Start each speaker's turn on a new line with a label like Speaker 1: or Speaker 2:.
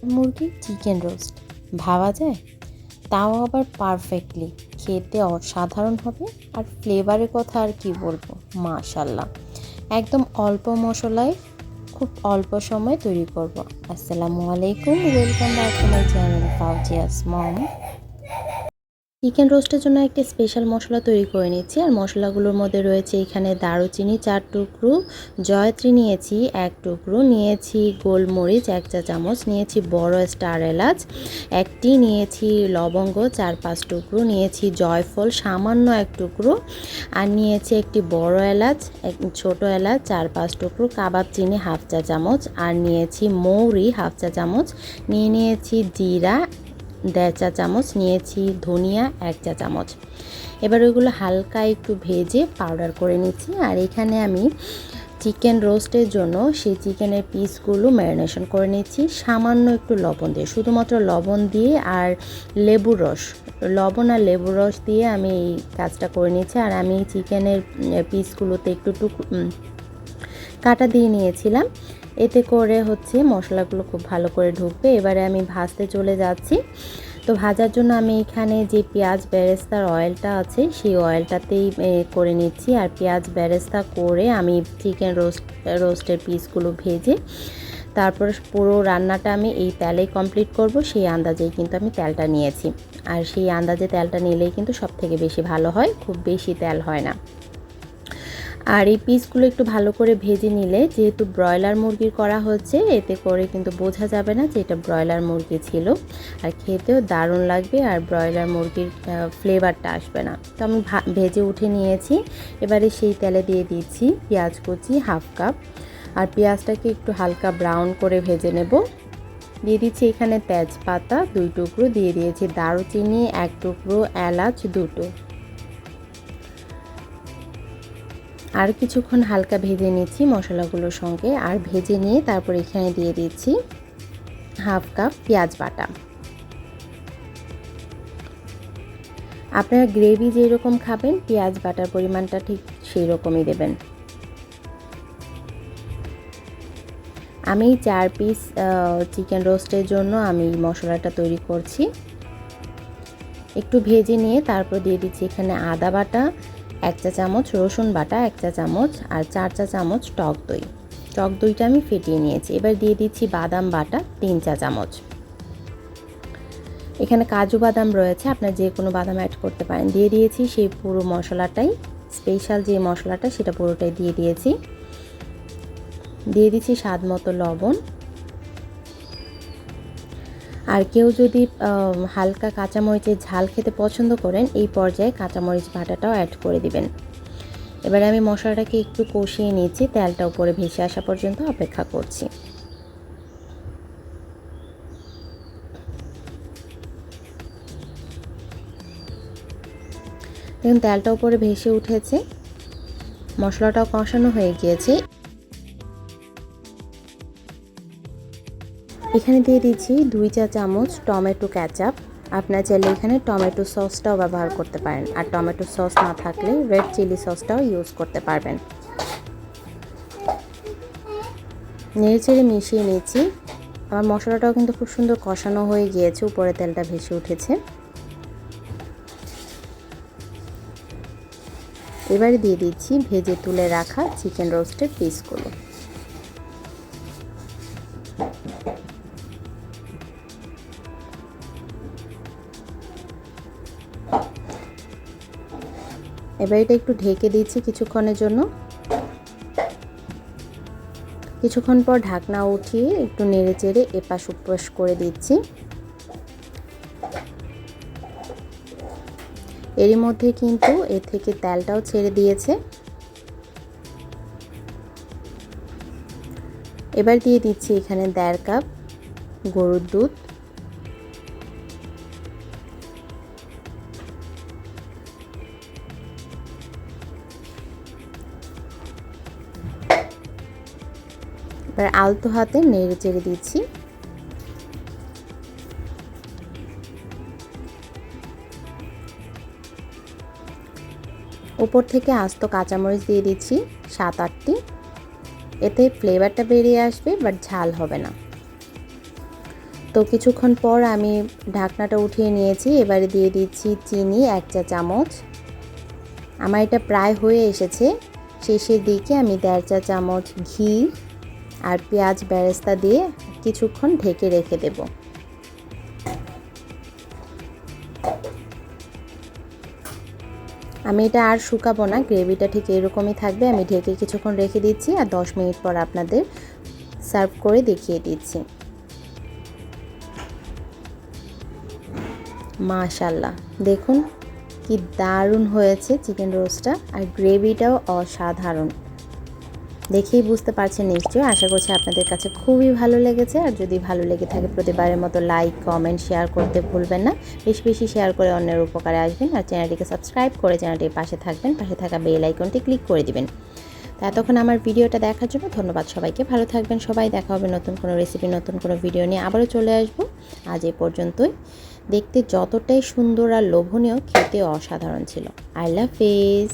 Speaker 1: মুরগির chicken roast ভাবা যায়, তাও আবার পারফেক্টলি। খেতে অসাধারণ হবে, আর ফ্লেভারের কথা আর কি বলবো, মাশাল্লাহ। একদম অল্প মশলায় খুব অল্প সময় তৈরি করব। আসসালামু আলাইকুম, welcome back to my channel Fauzia's mom. Chicken রোস্টের জন্য একটি স্পেশাল মশলা তৈরি করে নিচ্ছি। আর মশলাগুলোর মধ্যে রয়েছে এখানে দারুচিনি 4 টুকরো, জয়ত্রী নিয়েছি 1 টুকরো, নিয়েছি গোলমরিচ 1 চা চামচ, নিয়েছি বড় স্টার এলাচ 1টি, নিয়েছি লবঙ্গ 4-5 টুকরো, নিয়েছি জয়ফল সামান্য 1 টুকরো, আর নিয়েছি একটি বড় এলাচ, ছোট এলাচ 4-5 টুকরো, কাবাব চিনি 1/2 চা চামচ, আর নিয়েছি মৌরি 1/2 চা চামচ, নিয়েছি জিরা 1.5 চা চামচ, নিয়েছি ধনিয়া 1 চা চামচ। এবার ওইগুলো হালকা একটু ভেজে পাউডার করে নিচ্ছি। আর এখানে আমি চিকেন রোস্টের জন্য সেই চিকেনের পিসগুলো ম্যারিনেশন করে নিচ্ছি সামান্য একটু লবণ দিয়ে, শুধুমাত্র লবণ দিয়ে আর লেবুর রস, লবণ আর লেবুর রস দিয়ে আমি এই কাজটা করে নিচ্ছি। আর আমি চিকেনের পিসগুলোতে একটু কাটা দিয়ে নিয়েছিলাম, এতে করে মশলাগুলো খুব ভালো করে ঢুকবে। এবারে আমি ভাজতে চলে যাচ্ছি। তো ভাজার জন্য আমি এখানে যে পেঁয়াজ বেরেস্তার অয়েলটা আছে সেই অয়েলটাতেই করে নিচ্ছি। আর পেঁয়াজ বেরেস্তা করে আমি চিকেন রোস্টের পিসগুলো ভেজে তারপর পুরো রান্নাটা আমি এই তেলেই কমপ্লিট করব, সেই আন্দাজেই কিন্তু আমি তেলটা নিয়েছি। আর সেই আন্দাজে তেলটা নিলেই কিন্তু সব থেকে বেশি ভালো হয়, খুব বেশি তেল হয় না। আর এই পিসগুলো একটু ভালো করে ভেজে নিলে, যেহেতু ব্রয়লার মুরগির করা হচ্ছে, এতে করে কিন্তু বোঝা যাবে না যে এটা ব্রয়লার মুরগি ছিল, আর খেতেও দারুণ লাগবে, আর ব্রয়লার মুরগির ফ্লেভারটা আসবে না। তো আমি ভেজে উঠে নিয়েছি। এবারে সেই তেলে দিয়ে দিচ্ছি পেঁয়াজ কুচি 1/2 কাপ, আর পেঁয়াজটাকে একটু হালকা ব্রাউন করে ভেজে নেব। দিয়ে দিচ্ছি এখানে তেজপাতা 2 টুকরো, দিয়ে দিয়েছি দারুচিনি 1 টুকরো, এলাচ 2টো। আর কিছুক্ষণ হালকা ভেজে নিচ্ছি মশলাগুলোর সঙ্গে। আর ভেজে নিয়ে তারপর এখানে দিয়ে দিচ্ছি 1/2 কাপ পেঁয়াজ বাটা। আপনারা গ্রেভি যেরকম খাবেন পেঁয়াজ বাটার পরিমাণটা ঠিক সেই রকমই দেবেন। আমি 4 পিস চিকেন রোস্টের জন্য আমি মশলাটা তৈরি করছি। একটু ভেজে নিয়ে তারপর দিয়ে দিচ্ছি এখানে আদা বাটা 1 চা চামচ, রসুন বাটা 1 চা চামচ, আর 4 চা চামচ টক দই। টক দইটা আমি ফেটিয়ে নিয়েছি। এবার দিয়ে দিচ্ছি বাদাম বাটা 3 চা চামচ। এখানে কাজু বাদাম রয়েছে, আপনার যে কোনো বাদাম অ্যাড করতে পারেন। দিয়ে দিয়েছি সেই পুরো মশলাটাই, স্পেশাল যে মশলাটা সেটা পুরোটাই দিয়ে দিয়েছি। দিয়ে দিচ্ছি স্বাদ মতো লবণ। আর কেউ যদি হালকা কাঁচামরিচের ঝাল খেতে পছন্দ করেন, এই পর্যায়ে কাঁচামরিচ বাটাটাও অ্যাড করে দিবেন। এবারে আমি মশলাটাকে একটু কষিয়ে নিচ্ছি, তেলটা উপরে ভেসে আসা পর্যন্ত অপেক্ষা করছি। দেখুন তেলটা উপরে ভেসে উঠেছে, মশলাটাও কষানো হয়ে গিয়েছে। এখানে দিয়ে দিচ্ছি 2 চা চামচ টমেটো কেচাপ। আপনার চাইলে এখানে টমেটো সসটাও ব্যবহার করতে পারেন, আর টমেটো সস না থাকলে রেড চিলি সসটাও ইউজ করতে পারবেন। নেড়েচেড়ে মিশিয়ে নিচ্ছি। আমার মশলাটাও কিন্তু খুব সুন্দর কষানো হয়ে গিয়েছে, উপরে তেলটা ভেসে উঠেছে। এবারে দিয়ে দিচ্ছি ভেজে তুলে রাখা চিকেন রোস্টের পিসগুলো। এবার এটা একটু ঢেকে দিচ্ছি কিছুক্ষণের জন্য। কিছুক্ষণ পর ঢাকনা উঠিয়ে একটু নেড়েচেড়ে এপাশ ওপাশ করে দিচ্ছি। এরই মধ্যে কিন্তু এর থেকে তেলটাও ছেড়ে দিয়েছে। এবার দিয়ে দিচ্ছি এখানে 1.5 কাপ গরুর দুধ। এবার আলতো হাতে নেড়ে চেড়ে দিচ্ছি। উপর থেকে আস্ত কাঁচামরিচ দিয়ে দিচ্ছি 7-8টি। এতে ফ্লেভারটা বেরিয়ে আসবে, বাট ঝাল হবে না। তো কিছুক্ষণ পর আমি ঢাকনাটা উঠিয়ে নিয়েছি। এবারে দিয়ে দিচ্ছি চিনি 1 চা চামচ। আমার এটা প্রায় হয়ে এসেছে। শেষের দিকে আমি 1.5 চা চামচ ঘি আর পেঁয়াজ বেরেস্তা দিয়ে কিছুক্ষণ ঢেকে রেখে দেব। আমি এটা আর শুকাবো না, গ্রেভিটা ঠিক এরকমই থাকবে। আমি ঢেকে কিছুক্ষণ রেখে দিচ্ছি আর 10 মিনিট পর আপনাদের সার্ভ করে দেখিয়ে দিচ্ছি। মাশাআল্লাহ, দেখুন কি দারুণ হয়েছে চিকেন রোস্টটা, আর গ্রেভিটাও অসাধারণ। দেখেই বুঝতে পারছেন নিশ্চয়ই। আশা করছি আপনাদের কাছে খুবই ভালো লেগেছে। আর যদি ভালো লেগে থাকে প্রতিবারের মতো লাইক, কমেন্ট, শেয়ার করতে ভুলবেন না। বেশি বেশি শেয়ার করে অন্যের উপকারে আসবেন। আর চ্যানেলটিকে সাবস্ক্রাইব করে চ্যানেলটির পাশে থাকবেন, পাশে থাকা বেল আইকনটি ক্লিক করে দিবেন। তো এতক্ষণ আমার ভিডিওটা দেখার জন্য ধন্যবাদ সবাইকে। ভালো থাকবেন সবাই। দেখা হবে নতুন কোনো রেসিপি, নতুন কোনো ভিডিও নিয়ে আবারও চলে আসবো। আজ এই পর্যন্তই। দেখতে যতটাই সুন্দর আর লোভনীয়, খেতে অসাধারণ ছিল। আল্লাহ হাফেজ।